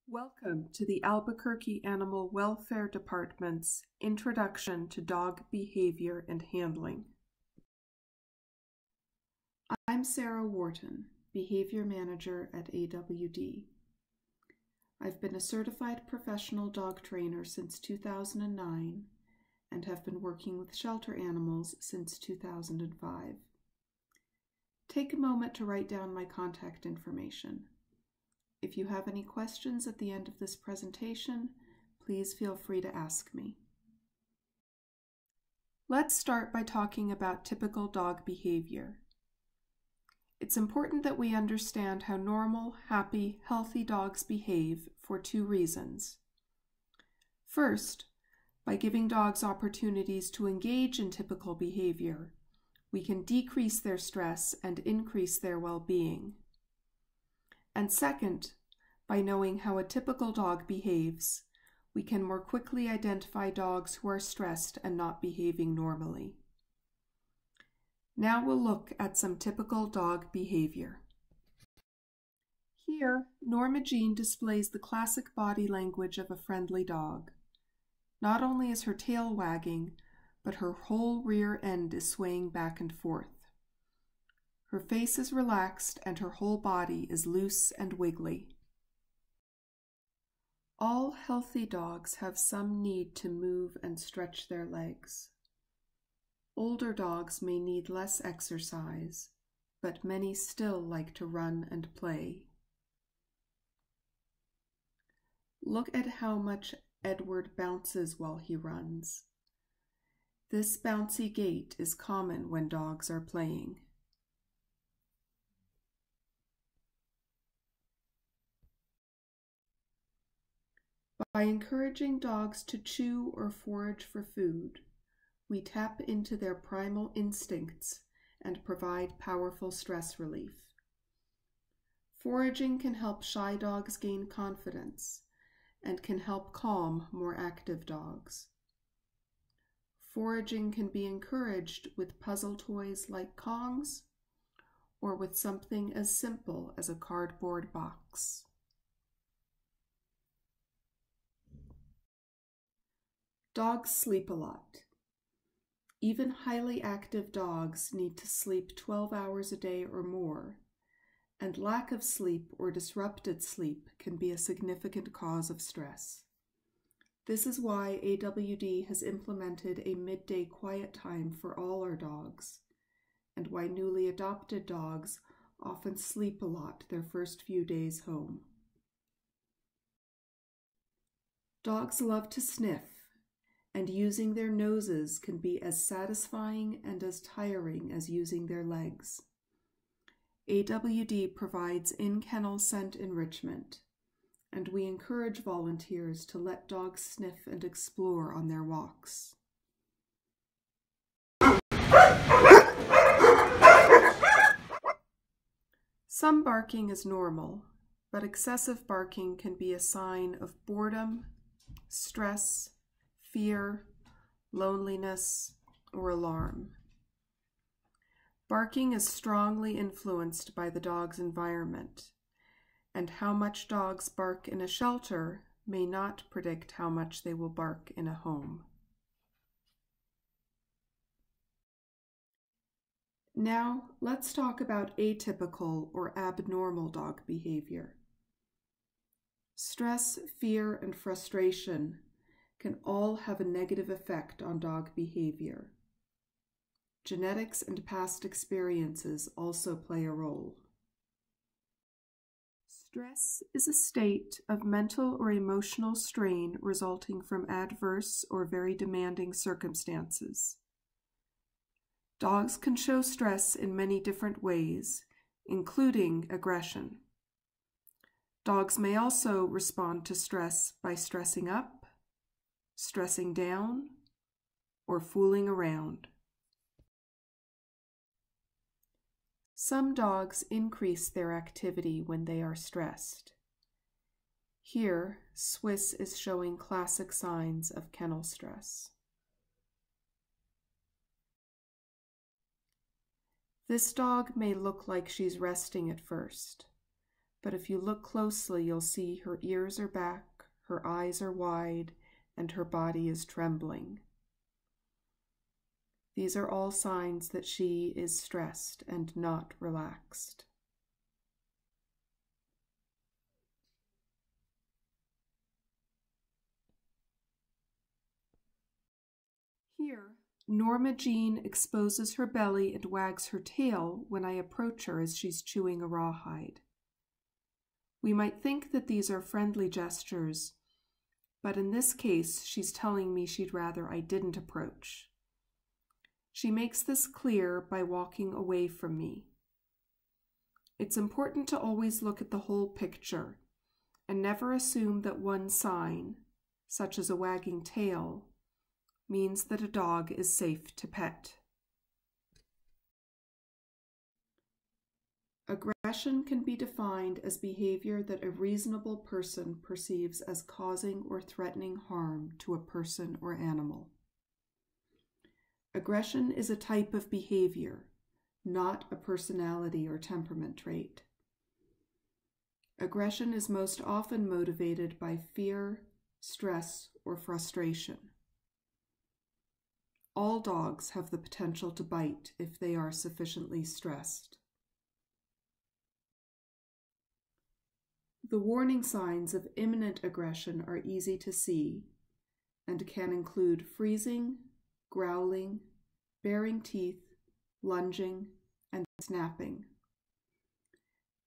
Welcome to the Albuquerque Animal Welfare Department's Introduction to Dog Behavior and Handling. I'm Sarah Wharton, Behavior Manager at AWD. I've been a certified professional dog trainer since 2009 and have been working with shelter animals since 2005. Take a moment to write down my contact information. If you have any questions at the end of this presentation, please feel free to ask me. Let's start by talking about typical dog behavior. It's important that we understand how normal, happy, healthy dogs behave for two reasons. First, by giving dogs opportunities to engage in typical behavior, we can decrease their stress and increase their well-being. And second, by knowing how a typical dog behaves, we can more quickly identify dogs who are stressed and not behaving normally. Now we'll look at some typical dog behavior. Here, Norma Jean displays the classic body language of a friendly dog. Not only is her tail wagging, but her whole rear end is swaying back and forth. Her face is relaxed and her whole body is loose and wiggly. All healthy dogs have some need to move and stretch their legs. Older dogs may need less exercise, but many still like to run and play. Look at how much Edward bounces while he runs. This bouncy gait is common when dogs are playing. By encouraging dogs to chew or forage for food, we tap into their primal instincts and provide powerful stress relief. Foraging can help shy dogs gain confidence and can help calm more active dogs. Foraging can be encouraged with puzzle toys like Kongs or with something as simple as a cardboard box. Dogs sleep a lot. Even highly active dogs need to sleep 12 hours a day or more, and lack of sleep or disrupted sleep can be a significant cause of stress. This is why AWD has implemented a midday quiet time for all our dogs, and why newly adopted dogs often sleep a lot their first few days home. Dogs love to sniff, and using their noses can be as satisfying and as tiring as using their legs. AWD provides in-kennel scent enrichment, and we encourage volunteers to let dogs sniff and explore on their walks. Some barking is normal, but excessive barking can be a sign of boredom, stress, fear, loneliness, or alarm. Barking is strongly influenced by the dog's environment, and how much dogs bark in a shelter may not predict how much they will bark in a home. Now, let's talk about atypical or abnormal dog behavior. Stress, fear, and frustration can all have a negative effect on dog behavior. Genetics and past experiences also play a role. Stress is a state of mental or emotional strain resulting from adverse or very demanding circumstances. Dogs can show stress in many different ways, including aggression. Dogs may also respond to stress by stressing up, stressing down, or fooling around. Some dogs increase their activity when they are stressed. Here, Swiss is showing classic signs of kennel stress. This dog may look like she's resting at first, but if you look closely, you'll see her ears are back, her eyes are wide, and her body is trembling. These are all signs that she is stressed and not relaxed. Here, Norma Jean exposes her belly and wags her tail when I approach her as she's chewing a rawhide. We might think that these are friendly gestures, but in this case, she's telling me she'd rather I didn't approach. She makes this clear by walking away from me. It's important to always look at the whole picture and never assume that one sign, such as a wagging tail, means that a dog is safe to pet. Aggression can be defined as behavior that a reasonable person perceives as causing or threatening harm to a person or animal. Aggression is a type of behavior, not a personality or temperament trait. Aggression is most often motivated by fear, stress, or frustration. All dogs have the potential to bite if they are sufficiently stressed. The warning signs of imminent aggression are easy to see and can include freezing, growling, baring teeth, lunging, and snapping.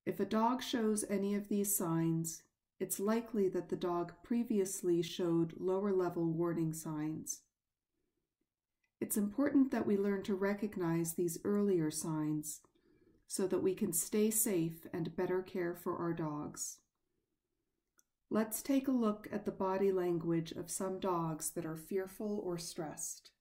If a dog shows any of these signs, it's likely that the dog previously showed lower-level warning signs. It's important that we learn to recognize these earlier signs so that we can stay safe and better care for our dogs. Let's take a look at the body language of some dogs that are fearful or stressed.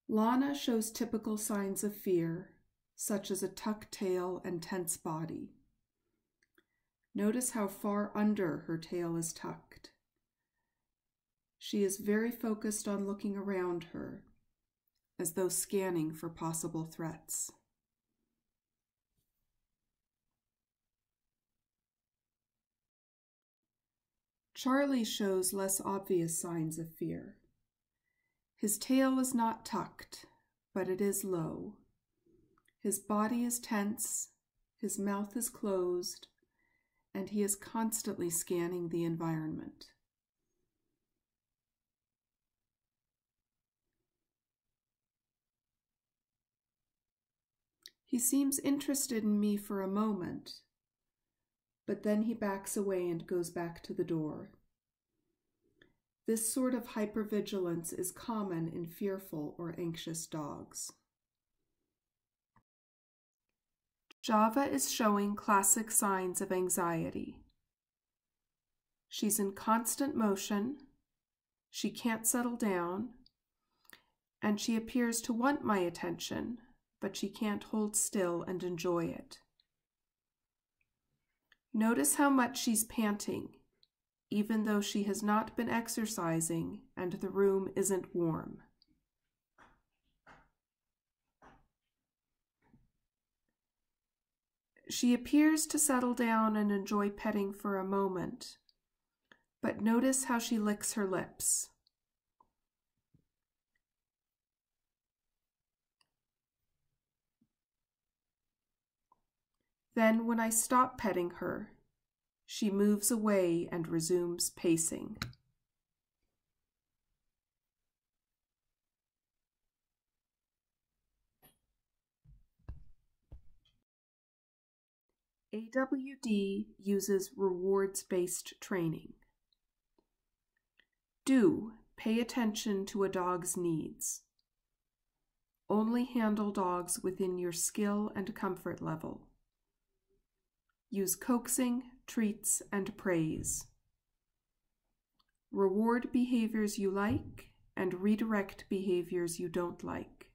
Lana shows typical signs of fear, such as a tucked tail and tense body. Notice how far under her tail is tucked. She is very focused on looking around her, as though scanning for possible threats. Charlie shows less obvious signs of fear. His tail is not tucked, but it is low. His body is tense, his mouth is closed, and he is constantly scanning the environment. He seems interested in me for a moment, but then he backs away and goes back to the door. This sort of hypervigilance is common in fearful or anxious dogs. Java is showing classic signs of anxiety. She's in constant motion, she can't settle down, and she appears to want my attention, but she can't hold still and enjoy it. Notice how much she's panting, even though she has not been exercising and the room isn't warm. She appears to settle down and enjoy petting for a moment, but notice how she licks her lips. Then, when I stop petting her, she moves away and resumes pacing. AWD uses rewards-based training. Do pay attention to a dog's needs. Only handle dogs within your skill and comfort level. Use coaxing, treats, and praise. Reward behaviors you like and redirect behaviors you don't like.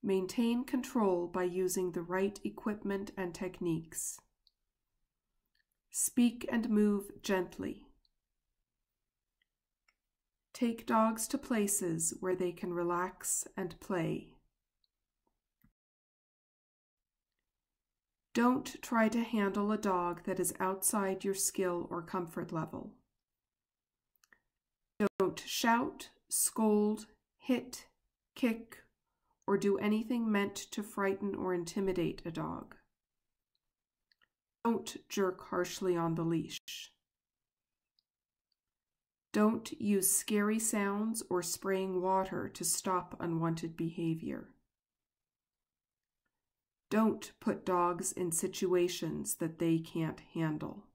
Maintain control by using the right equipment and techniques. Speak and move gently. Take dogs to places where they can relax and play. Don't try to handle a dog that is outside your skill or comfort level. Don't shout, scold, hit, kick, or do anything meant to frighten or intimidate a dog. Don't jerk harshly on the leash. Don't use scary sounds or spraying water to stop unwanted behavior. Don't put dogs in situations that they can't handle.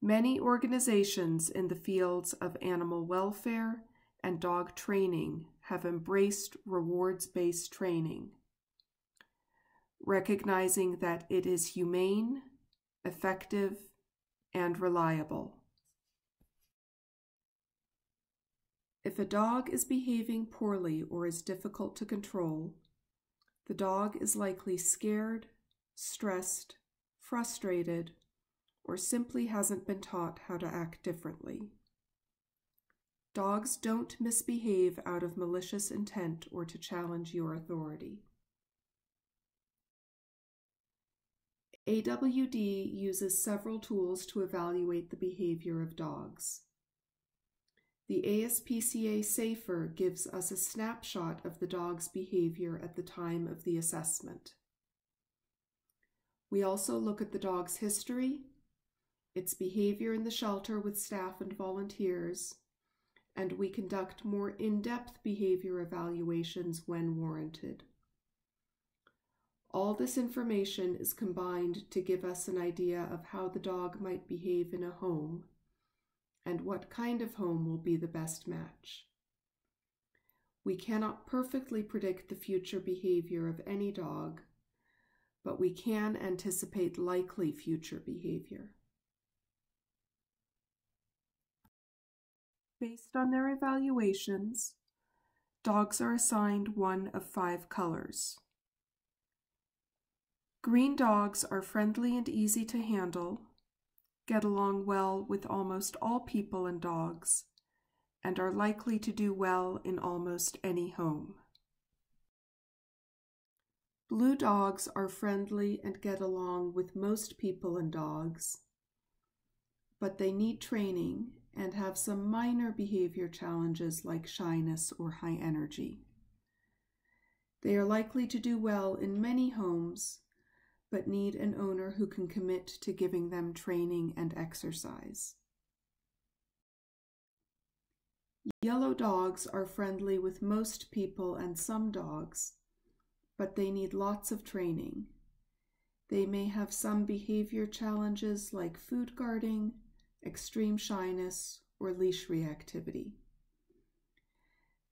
Many organizations in the fields of animal welfare and dog training have embraced rewards-based training, recognizing that it is humane, effective, and reliable. If a dog is behaving poorly or is difficult to control, the dog is likely scared, stressed, frustrated, or simply hasn't been taught how to act differently. Dogs don't misbehave out of malicious intent or to challenge your authority. AWD uses several tools to evaluate the behavior of dogs. The ASPCA SAFER gives us a snapshot of the dog's behavior at the time of the assessment. We also look at the dog's history, its behavior in the shelter with staff and volunteers, and we conduct more in-depth behavior evaluations when warranted. All this information is combined to give us an idea of how the dog might behave in a home and what kind of home will be the best match. We cannot perfectly predict the future behavior of any dog, but we can anticipate likely future behavior. Based on their evaluations, dogs are assigned one of 5 colors. Green dogs are friendly and easy to handle, get along well with almost all people and dogs, and are likely to do well in almost any home. Blue dogs are friendly and get along with most people and dogs, but they need training and have some minor behavior challenges like shyness or high energy. They are likely to do well in many homes, but need an owner who can commit to giving them training and exercise. Yellow dogs are friendly with most people and some dogs, but they need lots of training. They may have some behavior challenges like food guarding, extreme shyness, or leash reactivity.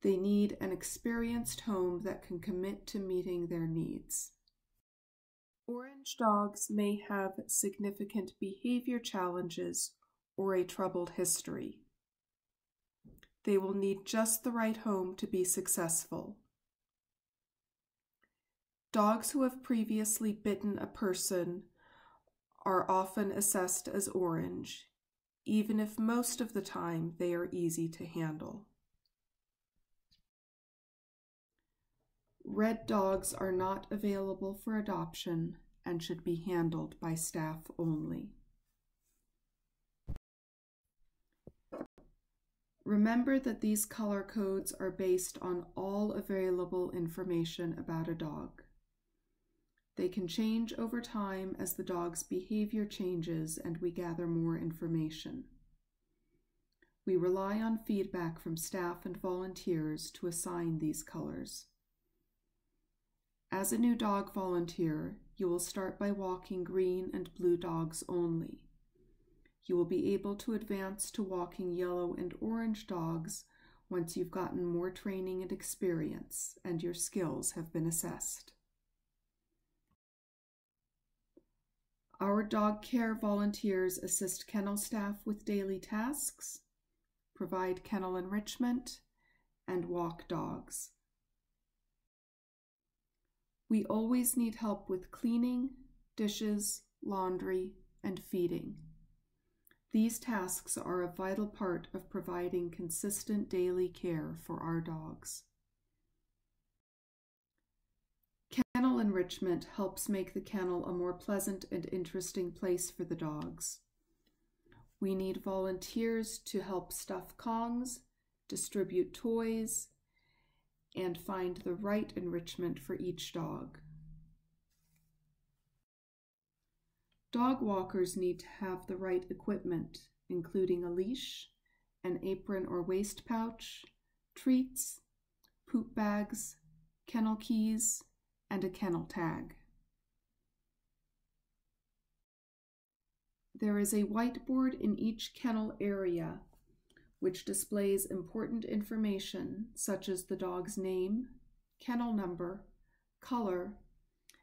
They need an experienced home that can commit to meeting their needs. Orange dogs may have significant behavior challenges or a troubled history. They will need just the right home to be successful. Dogs who have previously bitten a person are often assessed as orange, even if most of the time they are easy to handle. Red dogs are not available for adoption and should be handled by staff only. Remember that these color codes are based on all available information about a dog. They can change over time as the dog's behavior changes and we gather more information. We rely on feedback from staff and volunteers to assign these colors. As a new dog volunteer, you will start by walking green and blue dogs only. You will be able to advance to walking yellow and orange dogs once you've gotten more training and experience and your skills have been assessed. Our dog care volunteers assist kennel staff with daily tasks, provide kennel enrichment, and walk dogs. We always need help with cleaning, dishes, laundry, and feeding. These tasks are a vital part of providing consistent daily care for our dogs. enrichment helps make the kennel a more pleasant and interesting place for the dogs. We need volunteers to help stuff Kongs, distribute toys, and find the right enrichment for each dog. Dog walkers need to have the right equipment, including a leash, an apron or waist pouch, treats, poop bags, kennel keys, and a kennel tag. There is a whiteboard in each kennel area which displays important information such as the dog's name, kennel number, color,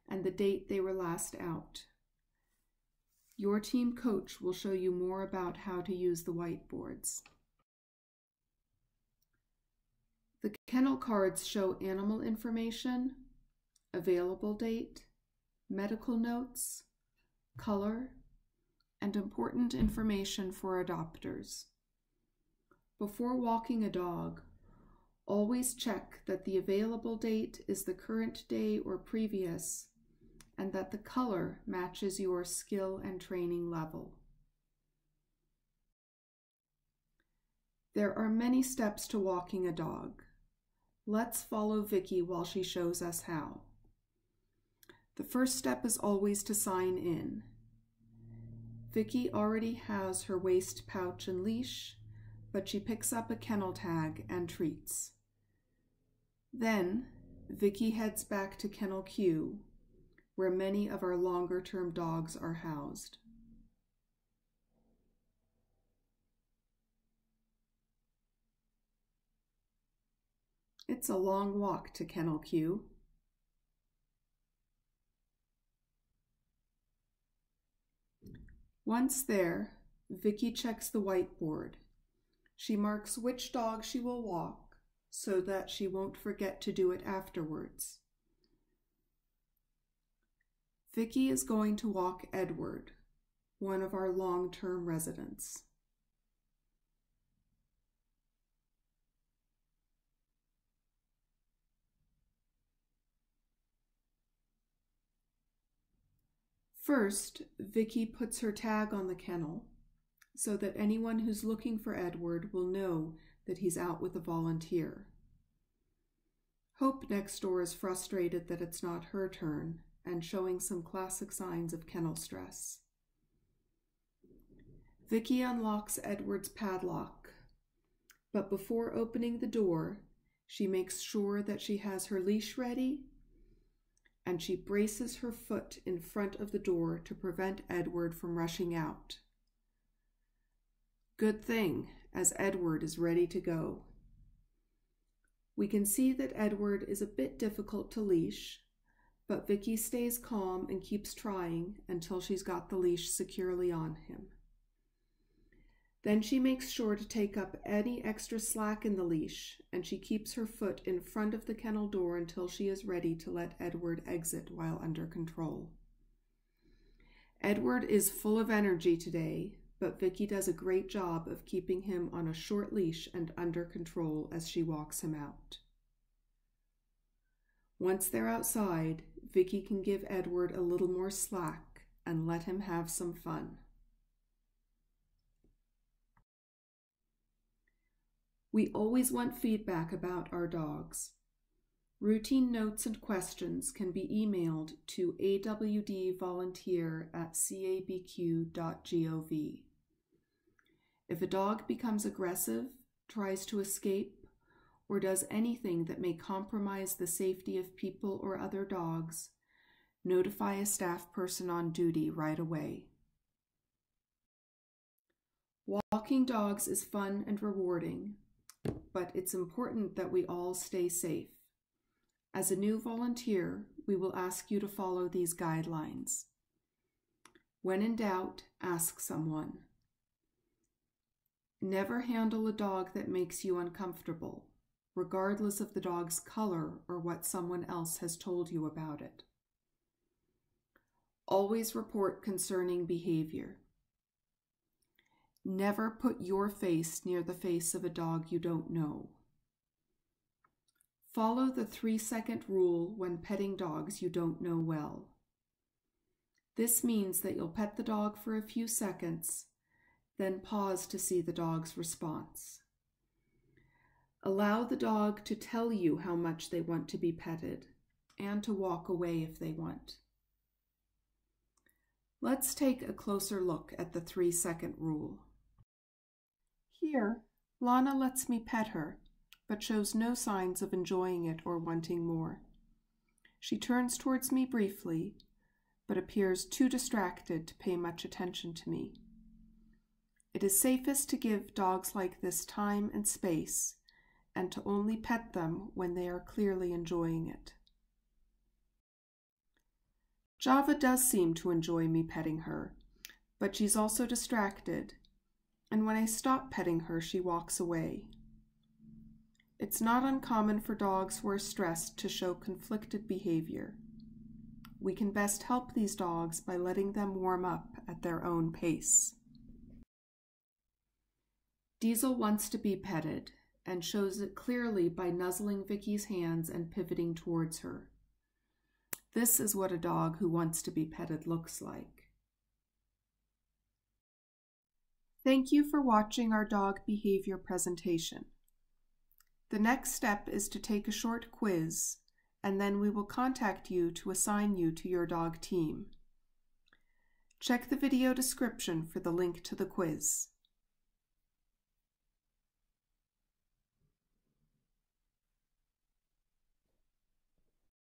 and the date they were last out. Your team coach will show you more about how to use the whiteboards. The kennel cards show animal information, available date, medical notes, color, and important information for adopters. Before walking a dog, always check that the available date is the current day or previous, and that the color matches your skill and training level. There are many steps to walking a dog. Let's follow Vicky while she shows us how. The first step is always to sign in. Vicky already has her waist pouch and leash, but she picks up a kennel tag and treats. Then, Vicky heads back to Kennel Q, where many of our longer-term dogs are housed. It's a long walk to Kennel Q. Once there, Vicky checks the whiteboard. She marks which dog she will walk so that she won't forget to do it afterwards. Vicky is going to walk Edward, one of our long-term residents. First, Vicky puts her tag on the kennel so that anyone who's looking for Edward will know that he's out with a volunteer. Hope next door is frustrated that it's not her turn and showing some classic signs of kennel stress. Vicky unlocks Edward's padlock, but before opening the door, she makes sure that she has her leash ready, and she braces her foot in front of the door to prevent Edward from rushing out. Good thing, as Edward is ready to go. We can see that Edward is a bit difficult to leash, but Vicky stays calm and keeps trying until she's got the leash securely on him. Then she makes sure to take up any extra slack in the leash, and she keeps her foot in front of the kennel door until she is ready to let Edward exit while under control. Edward is full of energy today, but Vicky does a great job of keeping him on a short leash and under control as she walks him out. Once they're outside, Vicky can give Edward a little more slack and let him have some fun. We always want feedback about our dogs. Routine notes and questions can be emailed to awdvolunteer@cabq.gov. If a dog becomes aggressive, tries to escape, or does anything that may compromise the safety of people or other dogs, notify a staff person on duty right away. Walking dogs is fun and rewarding, but it's important that we all stay safe. As a new volunteer, we will ask you to follow these guidelines. When in doubt, ask someone. Never handle a dog that makes you uncomfortable, regardless of the dog's color or what someone else has told you about it. Always report concerning behavior. Never put your face near the face of a dog you don't know. Follow the 3-second rule when petting dogs you don't know well. This means that you'll pet the dog for a few seconds, then pause to see the dog's response. Allow the dog to tell you how much they want to be petted and to walk away if they want. Let's take a closer look at the 3-second rule. Here, Lana lets me pet her, but shows no signs of enjoying it or wanting more. She turns towards me briefly, but appears too distracted to pay much attention to me. It is safest to give dogs like this time and space, and to only pet them when they are clearly enjoying it. Java does seem to enjoy me petting her, but she's also distracted, and when I stop petting her, she walks away. It's not uncommon for dogs who are stressed to show conflicted behavior. We can best help these dogs by letting them warm up at their own pace. Diesel wants to be petted and shows it clearly by nuzzling Vicky's hands and pivoting towards her. This is what a dog who wants to be petted looks like. Thank you for watching our dog behavior presentation. The next step is to take a short quiz, and then we will contact you to assign you to your dog team. Check the video description for the link to the quiz.